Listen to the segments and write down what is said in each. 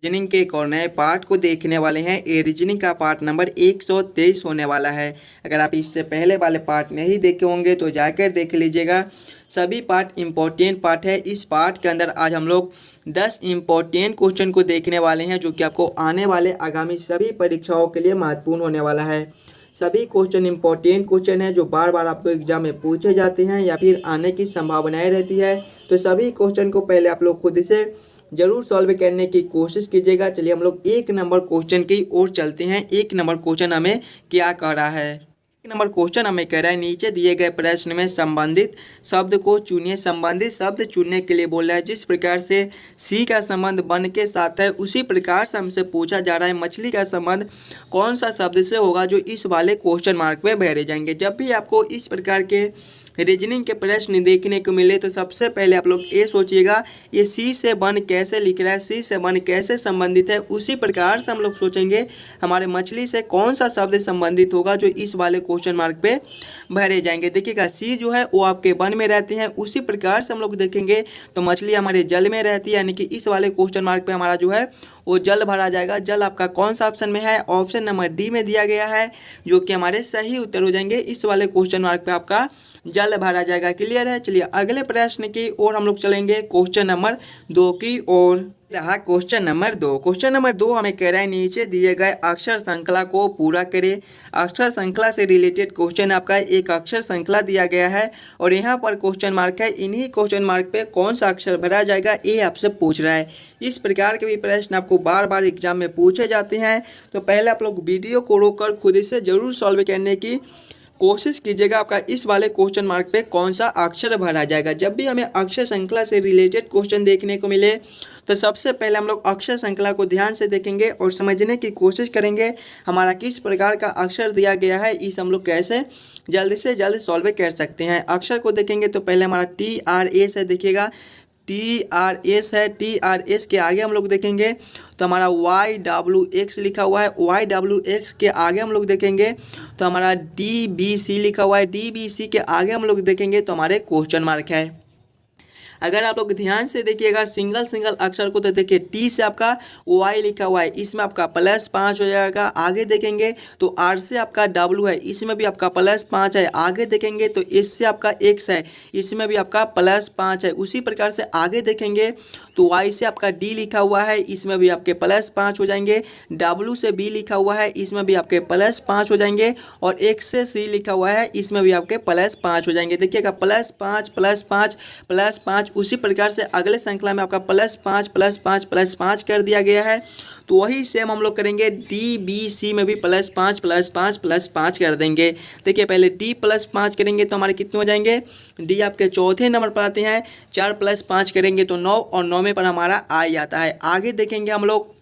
Reasoning के एक और नए पार्ट को देखने वाले हैं। ये रीजनिंग का पार्ट नंबर 123 होने वाला है। अगर आप इससे पहले वाले पार्ट नहीं देखे होंगे तो जाकर देख लीजिएगा। सभी पार्ट इम्पोर्टेंट पार्ट है। इस पार्ट के अंदर आज हम लोग 10 इम्पोर्टेंट क्वेश्चन को देखने वाले हैं, जो कि आपको आने वाले आगामी सभी परीक्षाओं के लिए महत्वपूर्ण होने वाला है। सभी क्वेश्चन इंपॉर्टेंट क्वेश्चन है जो बार बार आपको एग्जाम में पूछे जाते हैं या फिर आने की संभावनाएं रहती है। तो सभी क्वेश्चन को पहले आप लोग खुद से जरूर सॉल्व करने की कोशिश कीजिएगा। चलिए हम लोग एक नंबर क्वेश्चन की ओर चलते हैं। एक नंबर क्वेश्चन हमें क्या कह रहा है? एक नंबर क्वेश्चन हमें कह रहा है, नीचे दिए गए प्रश्न में संबंधित शब्द को चुनिए। संबंधित शब्द चुनने के लिए बोल रहा है। जिस प्रकार से सी का संबंध बन के साथ है, उसी प्रकार से हमसे पूछा जा रहा है मछली का संबंध कौन सा शब्द से होगा, जो इस वाले क्वेश्चन मार्क पे भरे जाएंगे। जब भी आपको इस प्रकार के रीजनिंग के प्रश्न देखने को मिले तो सबसे पहले आप लोग ये सोचिएगा, ये सी से बन कैसे लिख रहा है, सी से बन कैसे संबंधित है। उसी प्रकार से हम लोग सोचेंगे हमारे मछली से कौन सा शब्द संबंधित होगा, जो इस वाले क्वेश्चन मार्क पे भरे जाएंगे। देखिएगा, सी जो है वो आपके वन में रहती हैं, उसी प्रकार से हम लोग देखेंगे तो मछली हमारे जल में रहती है, यानी कि इस वाले क्वेश्चन मार्क पे हमारा जो है वो जल भरा जाएगा। जल आपका कौन सा ऑप्शन में है? ऑप्शन नंबर डी में दिया गया है, जो कि हमारे सही उत्तर हो जाएंगे। इस वाले क्वेश्चन मार्क पे आपका जल भरा जाएगा। क्लियर है? चलिए अगले प्रश्न की ओर हम लोग चलेंगे, क्वेश्चन नंबर 2 की ओर। रहा क्वेश्चन नंबर 2। क्वेश्चन नंबर 2 हमें कह रहा है, नीचे दिए गए अक्षर श्रृंखला को पूरा करें। अक्षर श्रृंखला से रिलेटेड क्वेश्चन आपका एक अक्षर श्रृंखला दिया गया है और यहाँ पर क्वेश्चन मार्क है। इन्हीं क्वेश्चन मार्क पे कौन सा अक्षर भरा जाएगा, ये आपसे पूछ रहा है। इस प्रकार के भी प्रश्न आपको बार बार एग्जाम में पूछे जाते हैं, तो पहले आप लोग वीडियो को रोककर खुद से जरूर सॉल्व करने की कोशिश कीजिएगा। आपका इस वाले क्वेश्चन मार्क पे कौन सा अक्षर भरा जाएगा। जब भी हमें अक्षर श्रृंखला से रिलेटेड क्वेश्चन देखने को मिले तो सबसे पहले हम लोग अक्षर श्रृंखला को ध्यान से देखेंगे और समझने की कोशिश करेंगे हमारा किस प्रकार का अक्षर दिया गया है, इस हम लोग कैसे जल्द से जल्द सॉल्व कर सकते हैं। अक्षर को देखेंगे तो पहले हमारा TRS है। देखिएगा, TRS है। TRS के आगे हम लोग देखेंगे तो हमारा YWX लिखा हुआ है। YWX के आगे हम लोग देखेंगे तो हमारा DBC लिखा हुआ है। DBC के आगे हम लोग देखेंगे तो हमारे क्वेश्चन मार्क है। अगर आप लोग ध्यान से देखिएगा सिंगल सिंगल अक्षर को, तो देखिए टी से आपका Y लिखा हुआ है, इसमें आपका +5 हो जाएगा। आगे देखेंगे तो R से आपका W है, इसमें भी आपका +5 है। आगे देखेंगे तो S से आपका X है, इसमें भी आपका +5 है। उसी प्रकार से आगे देखेंगे तो Y से आपका D लिखा हुआ है, इसमें भी आपके +5 हो जाएंगे। W से B लिखा हुआ है, इसमें भी आपके +5 हो जाएंगे। और X से C लिखा हुआ है, इसमें भी आपके +5 हो जाएंगे। देखिएगा, +5 +5 +5। उसी प्रकार से अगले श्रृंखला में आपका +5 +5 +5 कर दिया गया है। तो वही सेम हम लोग करेंगे DBC में भी +5 +5 +5 कर देंगे। देखिए, पहले D +5 करेंगे तो हमारे कितने हो जाएंगे? D आपके चौथे नंबर पर आते हैं। 4 +5 करेंगे तो 9 और 9वें पर हमारा I आता है। आगे देखेंगे हम लोग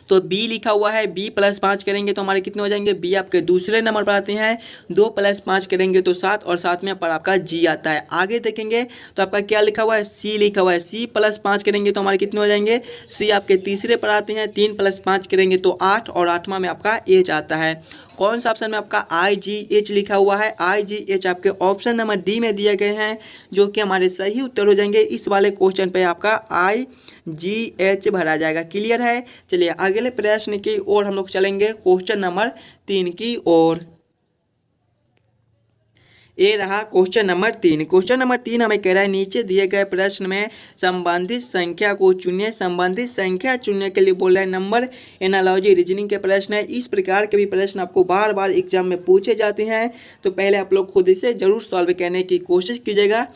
तो B लिखा हुआ है, B +5 करेंगे तो हमारे कितने हो जाएंगे? B आपके दूसरे नंबर पर आते हैं। 2 +5 करेंगे तो 7 और 7वें पर आपका G आता है। आगे देखेंगे तो आपका क्या लिखा हुआ है? C लिखा हुआ है। C +5 करेंगे तो हमारे कितने हो जाएंगे? C आपके तीसरे पर आते हैं। 3 +5 करेंगे तो 8 और 8वां में आपका H आता है। कौन सा ऑप्शन में आपका IGH लिखा हुआ है? IGH आपके ऑप्शन नंबर डी में दिए गए हैं, जो कि हमारे सही उत्तर हो जाएंगे। इस वाले क्वेश्चन पे आपका IGH भरा जाएगा। क्लियर है? चलिए अगले प्रश्न की ओर हम लोग चलेंगे, क्वेश्चन नंबर 3 की ओर। ये रहा क्वेश्चन नंबर 3। क्वेश्चन नंबर 3 हमें कह रहा है, नीचे दिए गए प्रश्न में संबंधित संख्या को चुनिए। संबंधित संख्या चुनने के लिए बोल रहा है। नंबर एनालॉजी रीजनिंग के प्रश्न है। इस प्रकार के भी प्रश्न आपको बार बार एग्जाम में पूछे जाते हैं, तो पहले आप लोग खुद से जरूर सॉल्व करने की कोशिश कीजिएगा।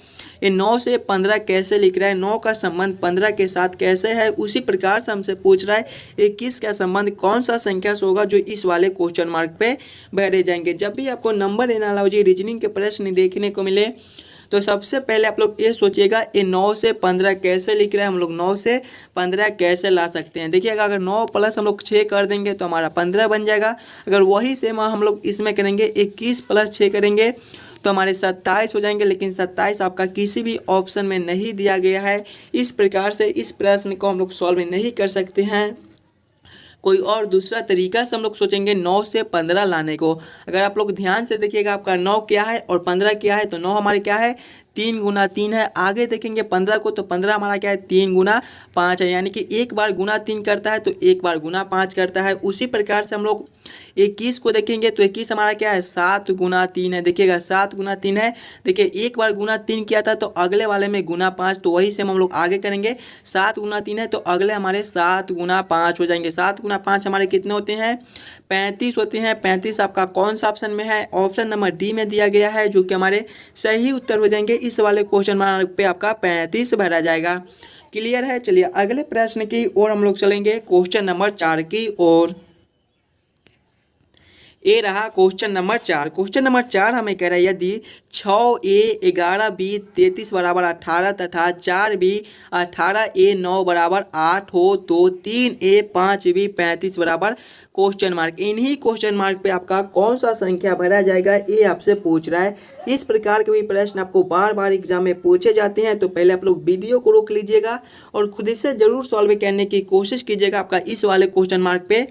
ये 9 से 15 कैसे लिख रहा है, 9 का संबंध 15 के साथ कैसे है, उसी प्रकार से हमसे पूछ रहा है 21 का संबंध कौन सा संख्या से होगा, जो इस वाले क्वेश्चन मार्क पे भरे जाएंगे। जब भी आपको नंबर एनालॉजी रीजनिंग के प्रश्न देखने को मिले तो सबसे पहले आप लोग ये सोचिएगा, ये 9 से 15 कैसे लिख रहे हैं, हम लोग 9 से 15 कैसे ला सकते हैं। देखिएगा, अगर 9 प्लस हम लोग 6 कर देंगे तो हमारा 15 बन जाएगा। अगर वही सेम हम लोग इसमें करेंगे, 21 + 6 करेंगे तो हमारे 27 हो जाएंगे। लेकिन 27 आपका किसी भी ऑप्शन में नहीं दिया गया है। इस प्रकार से इस प्रश्न को हम लोग सॉल्व नहीं कर सकते हैं। कोई और दूसरा तरीका से हम लोग सोचेंगे 9 से 15 लाने को। अगर आप लोग ध्यान से देखिएगा, आपका 9 क्या है और 15 क्या है, तो 9 हमारे क्या है? 3 गुना 3 है। आगे देखेंगे 15 को, तो 15 हमारा क्या है 3 गुना 5 है, यानी कि एक बार गुना 3 करता है तो एक बार गुना 5 करता है। उसी प्रकार से हम लोग 21 को देखेंगे तो 21 हमारा क्या है 7 गुना 3 है। देखिएगा 7 गुना 3 है। देखिए एक बार गुना 3 किया था तो अगले वाले में गुना 5, तो वही से हम लोग आगे करेंगे। 7 गुना 3 है तो अगले हमारे 7 गुना 5 हो जाएंगे। 7 गुना 5 हमारे कितने होते हैं 35 होते हैं। 35 आपका कौन सा ऑप्शन में है, ऑप्शन नंबर डी में दिया गया है, जो कि हमारे सही उत्तर हो जाएंगे। इस वाले क्वेश्चन मार्क पे आपका 35 भरा जाएगा। क्लियर है। चलिए अगले प्रश्न की ओर हम लोग चलेंगे, क्वेश्चन नंबर 4 की ओर। ये रहा क्वेश्चन नंबर 4। क्वेश्चन नंबर 4 हमें कह रहा है यदि 6a 11b 33 बराबर 18 तथा 4b 18a 9 बराबर 8 हो तो 3a 5b 35 बराबर क्वेश्चन मार्क। इन्हीं क्वेश्चन मार्क पे आपका कौन सा संख्या भरा जाएगा, ये आपसे पूछ रहा है। इस प्रकार के भी प्रश्न आपको बार बार एग्जाम में पूछे जाते हैं, तो पहले आप लोग वीडियो को रोक लीजिएगा और खुद से जरूर सॉल्व करने की कोशिश कीजिएगा आपका इस वाले क्वेश्चन मार्क पे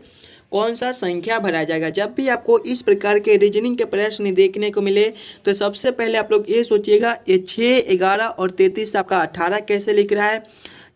कौन सा संख्या भरा जाएगा। जब भी आपको इस प्रकार के रीजनिंग के प्रश्न देखने को मिले तो सबसे पहले आप लोग ये सोचिएगा ये 6, 11 और 33 आपका 18 कैसे लिख रहा है,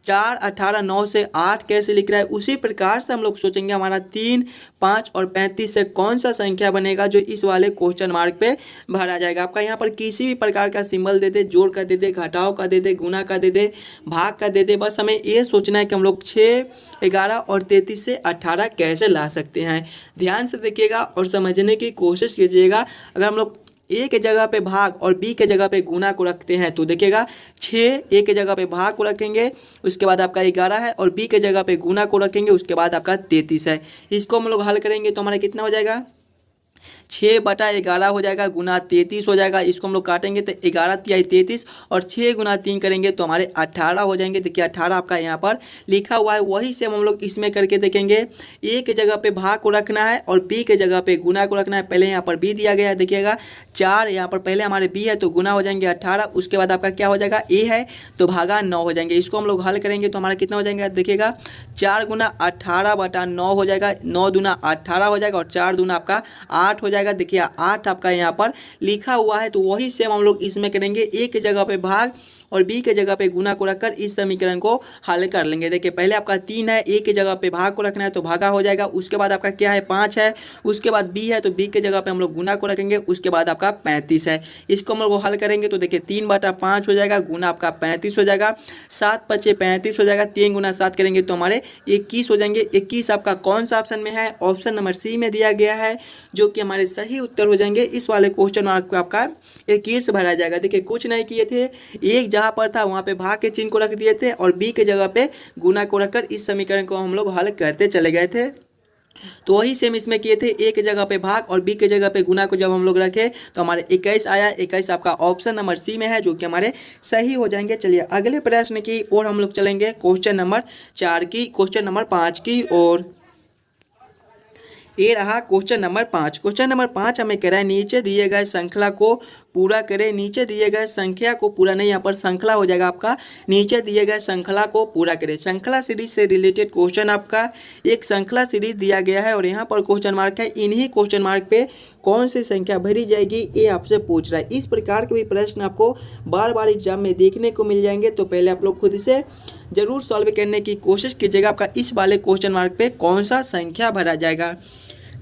4, 18, 9 से 8 कैसे लिख रहा है। उसी प्रकार से हम लोग सोचेंगे हमारा 3, 5 और 35 से कौन सा संख्या बनेगा जो इस वाले क्वेश्चन मार्क पे भरा जाएगा। आपका यहाँ पर किसी भी प्रकार का सिंबल दे दे, जोड़ का दे दे, घटाव का दे दे, गुना का दे दे, भाग का दे दे, बस हमें ये सोचना है कि हम लोग 6, 11 और 33 से 18 कैसे ला सकते हैं। ध्यान से देखिएगा और समझने की कोशिश कीजिएगा। अगर हम लोग ए के जगह पे भाग और बी के जगह पे गुना को रखते हैं तो देखिएगा 6 ए के जगह पे भाग को रखेंगे, उसके बाद आपका 11 है, और बी के जगह पे गुना को रखेंगे, उसके बाद आपका 33 है। इसको हम लोग हल करेंगे तो हमारा कितना हो जाएगा 6/11 हो जाएगा, गुना 33 हो जाएगा। इसको हम लोग काटेंगे तो 11 तिहाई 33 और 6 गुना 3 करेंगे तो हमारे 18 हो जाएंगे। देखिए 18 आपका यहाँ पर लिखा हुआ है, वही से हम लोग इसमें करके देखेंगे। ए के जगह पे भाग को रखना है और बी के जगह पे गुना को रखना है। पहले यहाँ पर बी दिया गया है, देखिएगा 4, यहाँ पर पहले हमारे बी है तो गुना हो जाएंगे 18, उसके बाद आपका क्या हो जाएगा ए है तो भागा 9 हो जाएंगे। इसको हम लोग हल करेंगे तो हमारा कितना हो जाएगा, देखिएगा 4 गुना 18/9 हो जाएगा, 9 दूना 18 हो जाएगा और 4 दूना आपका 8 हो जाएगा। देखिए 8 आपका यहाँ पर लिखा हुआ है, तो वही सेम हम लोग इसमें करेंगे। ए के जगह पे भाग और बी के जगह पे गुना को रखकर इस समीकरण को हल कर लेंगे। देखिए पहले आपका 3 है, ए के जगह पे भाग को रखना है तो भागा हो जाएगा। उसके बाद आपका क्या है 5 है, उसके बाद बी है तो बी के जगह पे हम लोग गुना को रखेंगे, उसके बाद आपका 35 है। इसको हम लोग हल करेंगे तो देखिए 3/5 हो जाएगा, गुना आपका 35 हो जाएगा, 7×5 35 हो जाएगा, 3 गुना 7 करेंगे तो हमारे 21 हो जाएंगे। 21 आपका कौन सा ऑप्शन में है, ऑप्शन नंबर सी में दिया गया है, जो कि हमारे सही उत्तर हो जाएंगे। इस वाले क्वेश्चन मार्क को आपका 21 भरा जाएगा। देखिए कुछ नहीं किए थे, एक जहाँ पर था वहाँ पे भाग के चिन्ह को रख दिए थे और बी के जगह पे गुना को रखकर इस समीकरण को हम लोग हल करते चले गए थे। तो वही सेम इसमें किए थे, ए के जगह पे भाग और बी के जगह पे गुना को जब हम लोग रखे तो हमारे 21 आया। 21 आपका ऑप्शन नंबर सी में है, जो कि हमारे सही हो जाएंगे। चलिए अगले प्रश्न की ओर हम लोग चलेंगे, क्वेश्चन नंबर 4 की, क्वेश्चन नंबर 5 की ओर। ये रहा क्वेश्चन नंबर 5। क्वेश्चन नंबर 5 हमें कह रहा है नीचे दिए गए श्रृंखला को पूरा करें। नीचे दिए गए संख्या को पूरा नहीं, यहाँ पर श्रृंखला हो जाएगा आपका। नीचे दिए गए श्रृंखला को पूरा करें। श्रृंखला सीरीज से रिलेटेड क्वेश्चन आपका एक श्रृंखला सीरीज दिया गया है और यहाँ पर क्वेश्चन मार्क है। इन्हीं क्वेश्चन मार्क पे कौन सी संख्या भरी जाएगी, ये आपसे पूछ रहा है। इस प्रकार के भी प्रश्न आपको बार बार एग्जाम में देखने को मिल जाएंगे, तो पहले आप लोग खुद से जरूर सॉल्व करने की कोशिश कीजिएगा आपका इस वाले क्वेश्चन मार्क पे कौन सा संख्या भरा जाएगा।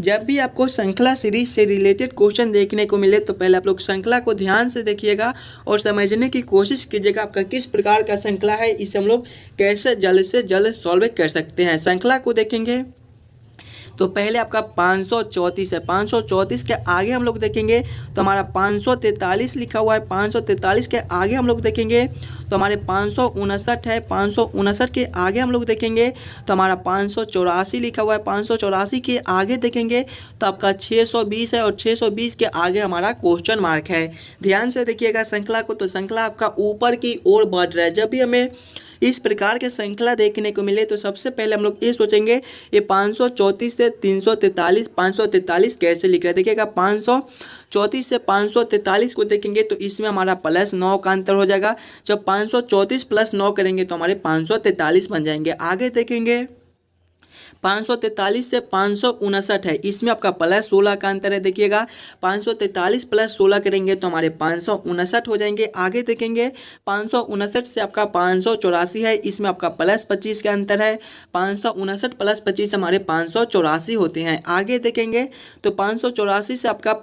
जब भी आपको श्रृंखला सीरीज से रिलेटेड क्वेश्चन देखने को मिले तो पहले आप लोग श्रृंखला को ध्यान से देखिएगा और समझने की कोशिश कीजिएगा आपका किस प्रकार का श्रृंखला है, इसे हम लोग कैसे जल्द से जल्द सॉल्व कर सकते हैं। श्रृंखला को देखेंगे तो पहले आपका 534 है, 534 के आगे हम लोग देखेंगे तो हमारा 543 लिखा हुआ है। 543 के आगे हम लोग देखेंगे तो हमारे 559 है। 559 के आगे हम लोग देखेंगे तो हमारा 584 लिखा हुआ है। 584 के आगे देखेंगे तो आपका 620 है और 620 के आगे हमारा क्वेश्चन मार्क है। ध्यान से देखिएगा श्रृंखला को, तो श्रृंखला आपका ऊपर की ओर बढ़ रहा है। जब भी हमें इस प्रकार के श्रृंखला देखने को मिले तो सबसे पहले हम लोग ये सोचेंगे ये 534 से 343, 543 कैसे लिख रहे हैं। देखिएगा 534 से 543 को देखेंगे तो इसमें हमारा +9 का अंतर हो जाएगा। जब 534 + 9 करेंगे तो हमारे 543 बन जाएंगे। आगे देखेंगे 543 से 559 है, इसमें आपका प्लस 16 का अंतर है। देखिएगा 543 प्लस 16 करेंगे तो हमारे 559 हो जाएंगे। आगे देखेंगे 559 से आपका 584 है, इसमें आपका प्लस 25 का अंतर है। 559 प्लस 25 हमारे 584 होते हैं। आगे देखेंगे तो 584 से आपका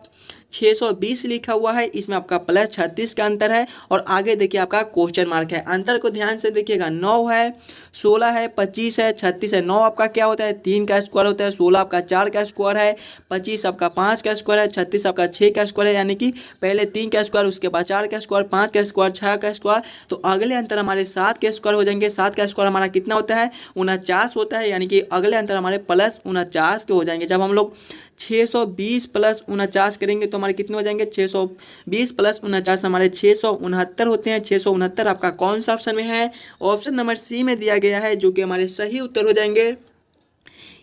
620 लिखा हुआ है, इसमें आपका प्लस 36 का अंतर है। और आगे देखिए आपका क्वेश्चन मार्क है। अंतर को ध्यान से देखिएगा, 9 है, 16 है, 25 है, 36 है। 9 आपका क्या होता है 3 का स्क्वायर होता है, 16 आपका 4 का स्क्वायर है, 25 आपका 5 का स्क्वायर है, 36 आपका 6 का स्क्वायर है। यानी कि पहले 3 का स्क्वायर, उसके बाद 4 का स्क्वायर, 5 का स्क्वायर, 6 का स्क्वायर। तो अगले अंतर हमारे 7 के स्क्वायर हो जाएंगे। 7 का स्क्वायर हमारा कितना होता है 49 होता है, यानी कि अगले अंतर हमारे प्लस 49 के हो जाएंगे। जब हम लोग 620 प्लस 49 करेंगे तो हमारे कितने हो जाएंगे 620 प्लस 49 हमारे 669 होते हैं। 669 आपका कौन सा ऑप्शन में है, ऑप्शन नंबर सी में दिया गया है, जो कि हमारे सही उत्तर हो जाएंगे।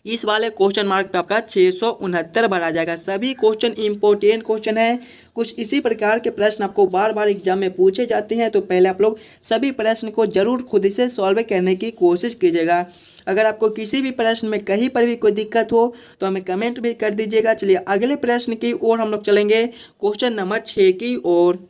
इस वाले क्वेश्चन मार्क पे आपका 669 भरा जाएगा। सभी क्वेश्चन इंपॉर्टेंट क्वेश्चन है। कुछ इसी प्रकार के प्रश्न आपको बार बार एग्जाम में पूछे जाते हैं, तो पहले आप लोग सभी प्रश्न को जरूर खुद से सॉल्व करने की कोशिश कीजिएगा। अगर आपको किसी भी प्रश्न में कहीं पर भी कोई दिक्कत हो तो हमें कमेंट भी कर दीजिएगा। चलिए अगले प्रश्न की ओर हम लोग चलेंगे, क्वेश्चन नंबर 6 की ओर।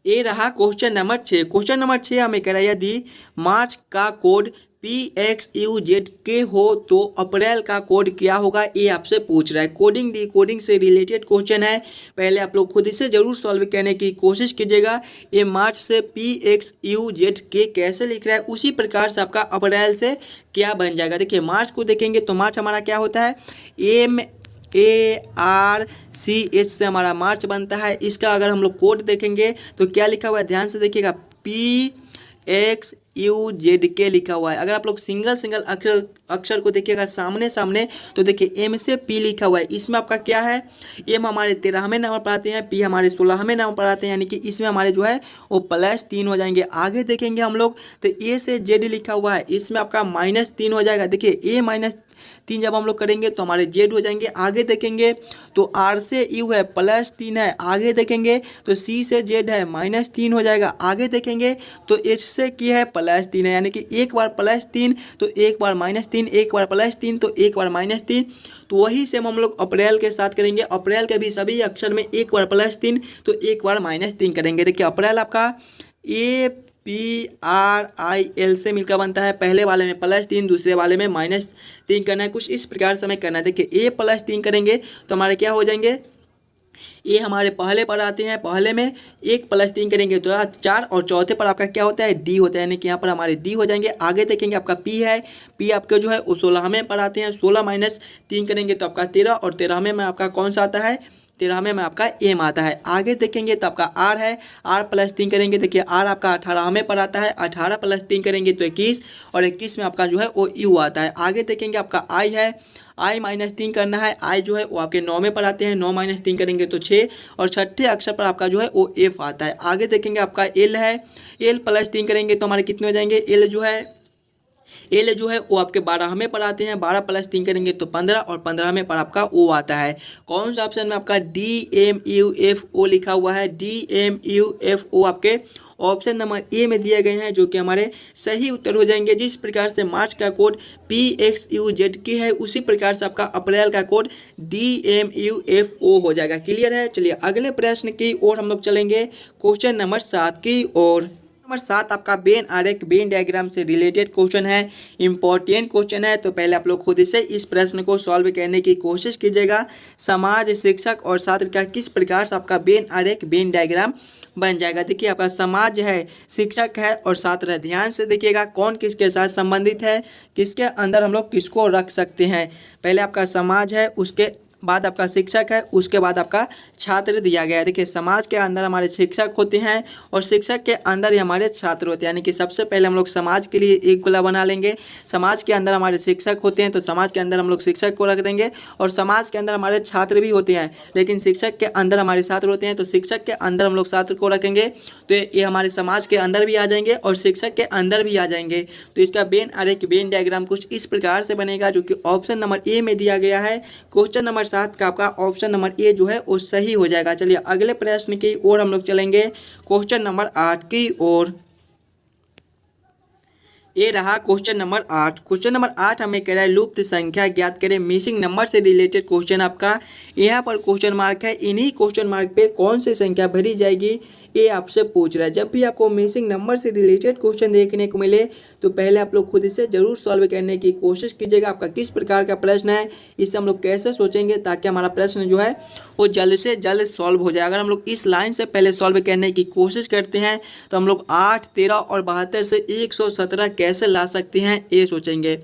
ये रहा क्वेश्चन नंबर 6। क्वेश्चन नंबर 6 हमें कह रहा है यदि मार्च का कोड PXUZK हो तो अप्रैल का कोड क्या होगा, ये आपसे पूछ रहा है। कोडिंग डी कोडिंग से रिलेटेड क्वेश्चन है। पहले आप लोग खुद से जरूर सॉल्व करने की कोशिश कीजिएगा। ये मार्च से PXUZK कैसे लिख रहा है, उसी प्रकार से आपका अप्रैल से क्या बन जाएगा। देखिए मार्च को देखेंगे तो मार्च हमारा क्या होता है MARCH से हमारा मार्च बनता है। इसका अगर हम लोग कोड देखेंगे तो क्या लिखा हुआ है, ध्यान से देखिएगा, PXUZK लिखा हुआ है। अगर आप लोग सिंगल अक्षर को देखिएगा सामने सामने तो देखिए M से P लिखा हुआ है। इसमें आपका क्या है, M हमारे 13वें नंबर पर आते हैं, P हमारे 16वें नंबर पर आते हैं, यानी कि इसमें हमारे जो है वो प्लस 3 हो जाएंगे। आगे देखेंगे हम लोग तो A से Z लिखा हुआ है, इसमें आपका -3 हो जाएगा। देखिए A -3 जब हम लोग करेंगे तो हमारे Z हो जाएंगे। आगे देखेंगे तो R से U है +3 है। आगे देखेंगे तो C से Z है -3 हो जाएगा। आगे देखेंगे तो H से K है +3 है, यानी कि एक बार +3 तो एक बार -3, एक बार +3 तो एक बार -3। तो वही सेम हम लोग अप्रैल के साथ करेंगे। अप्रैल के भी सभी अक्षर में एक बार +3 तो एक बार -3 करेंगे। देखिए अप्रैल आपका APRIL से मिलकर बनता है। पहले वाले में +3, दूसरे वाले में -3 करना है। कुछ इस प्रकार से हमें करना है। देखिए A +3 करेंगे तो हमारे क्या हो जाएंगे, ये हमारे पहले पर आते हैं, पहले में 1 +3 करेंगे तो 4 और चौथे पर आपका क्या होता है D होता है, यानी कि यहाँ पर हमारे D हो जाएंगे। आगे देखेंगे आपका P है, P आपके जो है वो 16वें पर आते हैं। 16 -3 करेंगे तो आपका 13 और 13वें में आपका कौन सा आता है 13वें में आपका M आता है। आगे देखेंगे तो आपका R है, R +3 करेंगे, देखिए R आपका 18वें पर आता है। 18 +3 करेंगे तो 21 और 21 में आपका जो है वो U आता है। आगे देखेंगे आपका I है, I -3 करना है। I जो है वो आपके 9वें पर आते हैं। 9 -3 करेंगे तो 6 और छठे अक्षर पर आपका जो है वो F आता है। आगे देखेंगे आपका L है, L +3 करेंगे तो हमारे कितने हो जाएंगे, L जो है वो आपके 12वें पर आते हैं। 12 +3 करेंगे तो 15 और 15वें पर आपका O आता है। कौन सा ऑप्शन में आपका DMUFO लिखा हुआ है, DMUFO आपके ऑप्शन नंबर ए में दिए गए हैं, जो कि हमारे सही उत्तर हो जाएंगे। जिस प्रकार से मार्च का कोड PXUZK है, उसी प्रकार से आपका अप्रैल का कोड DMUFO हो जाएगा। क्लियर है। चलिए अगले प्रश्न की ओर हम लोग चलेंगे, क्वेश्चन नंबर 7 की ओर। नंबर 7 आपका वेन आरेख वेन डायग्राम से रिलेटेड क्वेश्चन है, इंपॉर्टेंट क्वेश्चन है। तो पहले आप लोग खुद से इस प्रश्न को सॉल्व करने की कोशिश कीजिएगा। समाज, शिक्षक और छात्र का किस प्रकार से आपका वेन आरेख वेन डायग्राम बन जाएगा। देखिए आपका समाज है, शिक्षक है और छात्र है। ध्यान से देखिएगा कौन किसके साथ संबंधित है, किसके अंदर हम लोग किसको रख सकते हैं। पहले आपका समाज है, उसके बाद आपका शिक्षक है, उसके बाद आपका छात्र दिया गया है। देखिए समाज के अंदर हमारे शिक्षक होते हैं और शिक्षक के अंदर ही हमारे छात्र होते हैं। यानी कि सबसे पहले हम लोग समाज के लिए एक गोला बना लेंगे। समाज के अंदर हमारे शिक्षक होते हैं तो समाज के अंदर हम लोग शिक्षक को रख देंगे और समाज के अंदर हमारे छात्र भी होते हैं, लेकिन शिक्षक के अंदर हमारे छात्र होते हैं तो शिक्षक के अंदर हम लोग छात्र को रखेंगे। तो ये हमारे समाज के अंदर भी आ जाएंगे और शिक्षक के अंदर भी आ जाएंगे। तो इसका वेन आरेख वेन डायग्राम कुछ इस प्रकार से बनेगा, जो कि ऑप्शन नंबर ए में दिया गया है। क्वेश्चन नंबर 7 का आपका ऑप्शन नंबर ए जो है वो सही हो जाएगा। चलिए अगले प्रश्न की ओर हम लोग चलेंगे, क्वेश्चन नंबर 8 की ओर। ये रहा क्वेश्चन नंबर 8। क्वेश्चन नंबर 8 हमें कह रहा है लुप्त संख्या ज्ञात करें। मिसिंग नंबर से रिलेटेड क्वेश्चन आपका यहाँ पर क्वेश्चन मार्क है। इन्हीं क्वेश्चन मार्क पे कौन सी संख्या भरी जाएगी ये आपसे पूछ रहा है। जब भी आपको मिसिंग नंबर से रिलेटेड क्वेश्चन देखने को मिले तो पहले आप लोग खुद से जरूर सॉल्व करने की कोशिश कीजिएगा। आपका किस प्रकार का प्रश्न है, इससे हम लोग कैसे सोचेंगे ताकि हमारा प्रश्न जो है वो जल्द से जल्द सॉल्व हो जाए। अगर हम लोग इस लाइन से पहले सॉल्व करने की कोशिश करते हैं तो हम लोग 8, 13 और 72 से 117 कैसे ला सकते हैं ये सोचेंगे।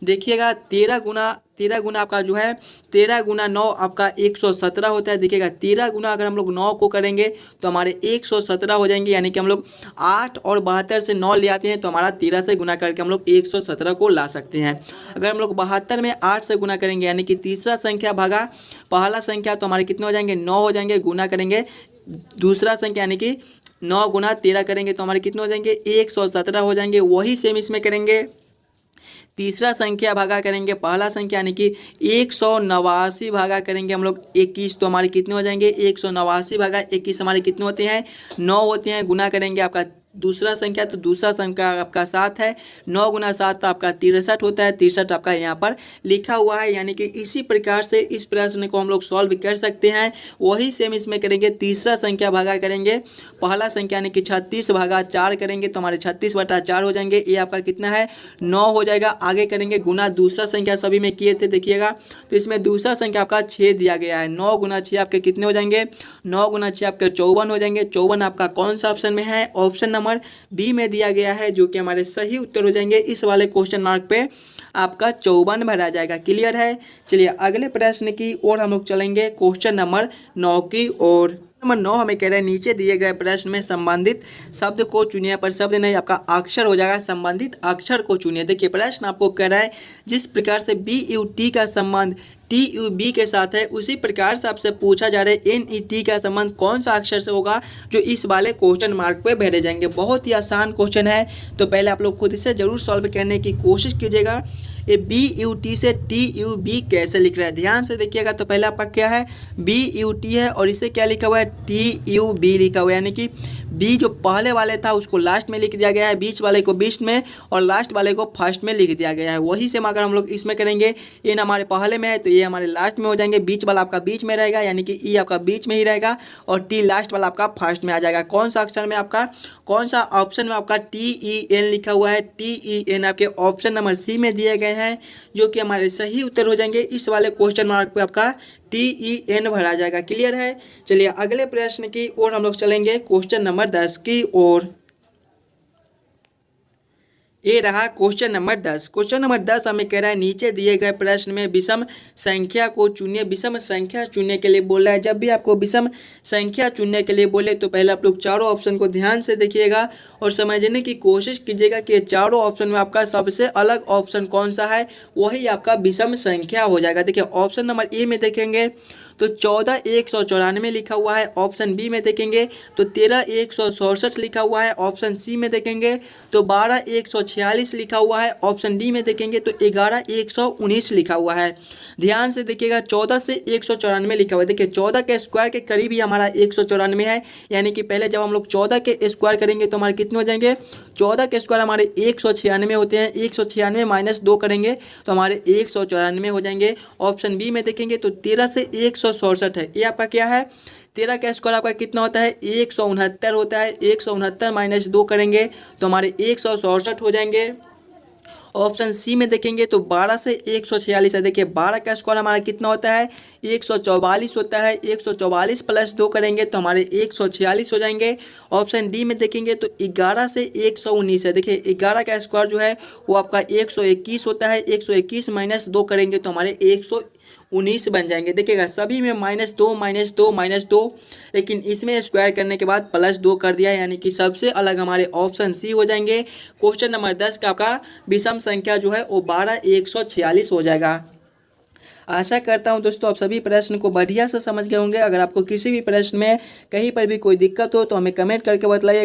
देखिएगा 13 गुना आपका जो है 13 गुना 9 आपका 117 होता है। देखिएगा 13 गुना अगर हम लोग 9 को करेंगे तो हमारे 117 हो जाएंगे, यानी कि हम लोग 8 और 72 से 9 ले आते हैं तो हमारा 13 से गुना करके हम लोग 117 को ला सकते हैं। अगर हम लोग 72 में 8 से गुना करेंगे यानी कि तीसरा संख्या भागा पहला संख्या तो हमारे कितने हो जाएंगे 9 हो जाएंगे। गुना करेंगे दूसरा संख्या यानी कि 9 गुना 13 करेंगे तो हमारे कितने हो जाएंगे 117 हो जाएंगे। वही सेम इसमें करेंगे, तीसरा संख्या भागा करेंगे पहला संख्या यानी कि 189 भागा करेंगे हम लोग 21 तो हमारे कितने हो जाएंगे 189 भागा 21 हमारे कितने होते हैं 9 होते हैं। गुना करेंगे आपका दूसरा संख्या तो दूसरा संख्या आपका 7 है। 9 गुना 7 तो आपका 63 होता है। 63 आपका यहाँ पर लिखा हुआ है, यानी कि इसी प्रकार से इस प्रश्न को हम लोग सॉल्व कर सकते हैं। वही सेम इसमें करेंगे, तीसरा संख्या भागा करेंगे पहला संख्या यानी कि 36 भागा 4 करेंगे तो हमारे 36/4 हो जाएंगे। ये आपका कितना है 9 हो जाएगा। आगे करेंगे गुना दूसरा संख्या सभी में किए थे देखिएगा, तो इसमें दूसरा संख्या आपका 6 दिया गया है। 9 गुना 6 आपके कितने हो जाएंगे 9 गुना 6 आपके 54 हो जाएंगे। 54 आपका कौन सा ऑप्शन में है, ऑप्शन नंबर बी में दिया गया है, जो कि हमारे सही उत्तर हो जाएंगे। इस वाले क्वेश्चन मार्क पे आपका 54 भरा जाएगा। क्लियर है। चलिए अगले प्रश्न की ओर हम लोग चलेंगे, क्वेश्चन नंबर 9 की ओर। नंबर 9 हमें कह रहा है नीचे दिए गए प्रश्न में संबंधित शब्द को चुनिए, पर शब्द नहीं आपका अक्षर हो जाएगा। संबंधित अक्षर को चुनिए। देखिए प्रश्न आपको कह रहा है जिस प्रकार से BUT का संबंध TUB के साथ है उसी प्रकार से आपसे पूछा जा रहा है NET का संबंध कौन सा अक्षर से होगा, जो इस वाले क्वेश्चन मार्क पे भरे जाएंगे। बहुत ही आसान क्वेश्चन है, तो पहले आप लोग खुद से जरूर सॉल्व करने की कोशिश कीजिएगा। ये BUT से TUB कैसे लिख रहा है ध्यान से देखिएगा। तो पहले आपका क्या है BUT है और इसे क्या लिखा हुआ है TUB लिखा हुआ है, यानी कि B जो पहले वाले था उसको लास्ट में लिख दिया गया है, बीच वाले को बीच में और लास्ट वाले को फर्स्ट में लिख दिया गया है। वही से अगर हम लोग इसमें करेंगे N हमारे पहले में है तो ये हमारे लास्ट में हो जाएंगे, बीच वाला आपका बीच में रहेगा यानी कि E आपका बीच में ही रहेगा और T लास्ट वाला आपका फर्स्ट में आ जाएगा। कौन सा अक्षर में आपका कौन सा ऑप्शन में आपका TEN लिखा हुआ है। TEN आपके ऑप्शन नंबर C में दिए गए हैं, जो कि हमारे सही उत्तर हो जाएंगे। इस वाले क्वेश्चन मार्क पे आपका TEN भरा जाएगा। क्लियर है। चलिए अगले प्रश्न की ओर हम लोग चलेंगे, क्वेश्चन नंबर 10 की ओर। ये रहा क्वेश्चन नंबर 10। क्वेश्चन नंबर 10 हमें कह रहा है नीचे दिए गए प्रश्न में विषम संख्या को चुनिए। विषम संख्या चुनने के लिए बोल रहा है। जब भी आपको विषम संख्या चुनने के लिए बोले तो पहले आप लोग चारों ऑप्शन को ध्यान से देखिएगा और समझने की कोशिश कीजिएगा कि चारों ऑप्शन में आपका सबसे अलग ऑप्शन कौन सा है, वही आपका विषम संख्या हो जाएगा। देखिए ऑप्शन नंबर ए में देखेंगे तो 14,194 लिखा हुआ है। ऑप्शन बी में देखेंगे तो 13,167 लिखा हुआ है। ऑप्शन सी में देखेंगे तो 12,146 लिखा हुआ है। ऑप्शन डी में देखेंगे तो 11,119 लिखा हुआ है। ध्यान से देखिएगा 14 से 194 लिखा हुआ है। देखिए 14 के स्क्वायर के करीब ही हमारा 194 है, यानी कि पहले जब हम लोग 14 के स्क्वायर करेंगे तो हमारे कितने हो जाएंगे 14 के स्क्वायर हमारे 196 होते हैं। 196 माइनस 2 करेंगे तो हमारे 194 हो जाएंगे। ऑप्शन बी में देखेंगे तो 13 से 167 है। ये आपका क्या है 13 का स्क्वायर आपका कितना होता है 169 होता है। 169 माइनस 2 करेंगे तो हमारे 167 हो जाएंगे। ऑप्शन सी में देखेंगे तो 12 से 146 है। देखिए 12 का स्क्वायर हमारा कितना होता है 144 होता है। 144 प्लस 2 करेंगे तो हमारे 146 हो जाएंगे। ऑप्शन डी में देखेंगे तो 11 से 119 है। देखिए 11 का स्क्वायर जो है वो आपका 121 होता है। 121 माइनस 2 करेंगे तो हमारे 119 बन जाएंगे। देखिएगा सभी में -2 -2 -2, लेकिन इसमें स्क्वायर करने के बाद +2 कर दिया है, यानी कि सबसे अलग हमारे ऑप्शन सी हो जाएंगे। क्वेश्चन नंबर 10 का आपका विषम संख्या जो है वो 12,146 हो जाएगा। आशा करता हूं दोस्तों आप सभी प्रश्न को बढ़िया से समझ गए होंगे। अगर आपको किसी भी प्रश्न में कहीं पर भी कोई दिक्कत हो तो हमें कमेंट करके बतलाइएगा।